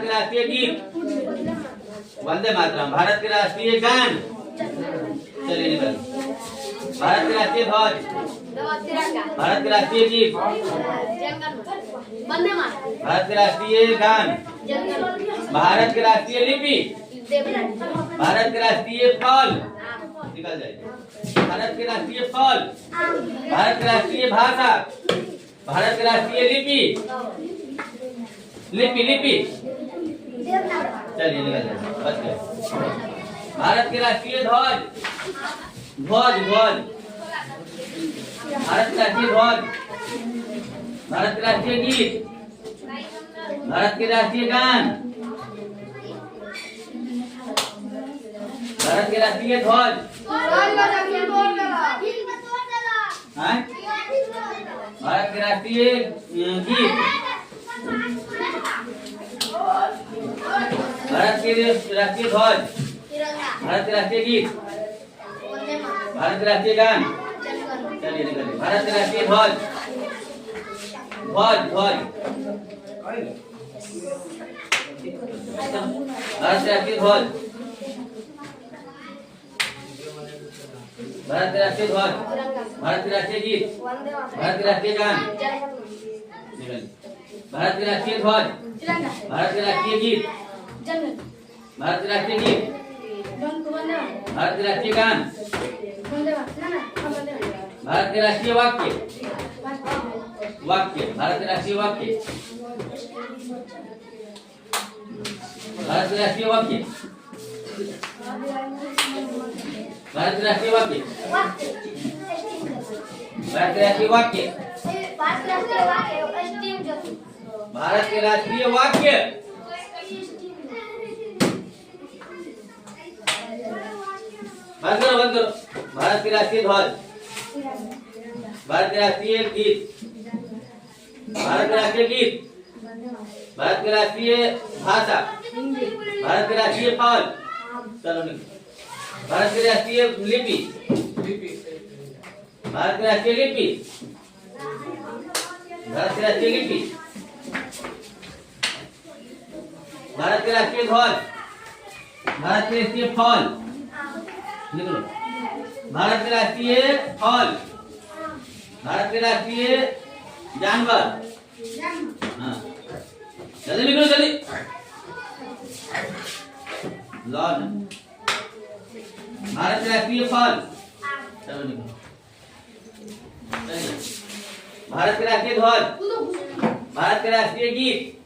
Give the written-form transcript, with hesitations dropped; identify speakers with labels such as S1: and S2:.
S1: के राष्ट्रीय गीत वंदे मातरम। भारत के राष्ट्रीय गान, चलिए निकल। भारत के राष्ट्रीय ध्वज, भारत के राष्ट्रीय गीत, भारत के राष्ट्रीय गान, भारत के राष्ट्रीय लिपि, भारत के राष्ट्रीय फल, निकल जाए। भारत के राष्ट्रीय फल, भारत के राष्ट्रीय भाषा, भारत के राष्ट्रीय लिपि, लिपि लिपि, चलिए निकल जाए, बच गए। भारत के राष्ट्रीय ध्वज, ध्वज ध्वज, भारत के राष्ट्रीय ध्वज, भारत के राष्ट्रीय गीत, भारत के राष्ट्रीय गान, भारत के राष्ट्रीय ध्वज, भारत के राष्ट्रीय गीत, भारत के राष्ट्रीय ध्वज, भारत के राष्ट्रीय गीत, भारत के राष्ट्रीय गान, चलिए निकलिए। भारत के राष्ट्रीय ध्वज, ध्वज ध्वज, भारत के राष्ट्रीय ध्वज, भारत के राष्ट्रीय ध्वज, भारत के राष्ट्रीय गीत, भारत के राष्ट्रीय गान, भारत के राष्ट्रीय ध्वज, भारत के राष्ट्रीय गीत, भारत के राष्ट्रीय गीत, भारत के राष्ट्रीय गान, भारत के राष्ट्रीय वाक्य, वाक्य, भारत के राष्ट्रीय वाक्य, भारत के राष्ट्रीय वाक्य, भारत के राष्ट्रीय वाक्य, भारत के राष्ट्रीय वाक्य, भारत के राष्ट्रीय वाक्य, बंद करो बंद करो। भारत के राष्ट्रीय ध्वज, भारत के राष्ट्रीय गीत, भारत के राष्ट्रीय गीत, भारत के राष्ट्रीय भाषा, भारत के राष्ट्रीय फल, चलो निकलो। भारत के राष्ट्रीय लिपि, भारत के राष्ट्रीय लिपि, भारत के राष्ट्रीय लिपि, भारत के राष्ट्रीय ध्वज, भारत के राष्ट्रीय फल, निकलो। भारत के राष्ट्रीय फल, भारत के राष्ट्रीय जानवर, हाँ जल्दी निकलो जल्दी। लॉन, भारत के राष्ट्रीय फल, चलो निकलो। भारत के राष्ट्रीय ध्वज, भारत के राष्ट्रीय गीत,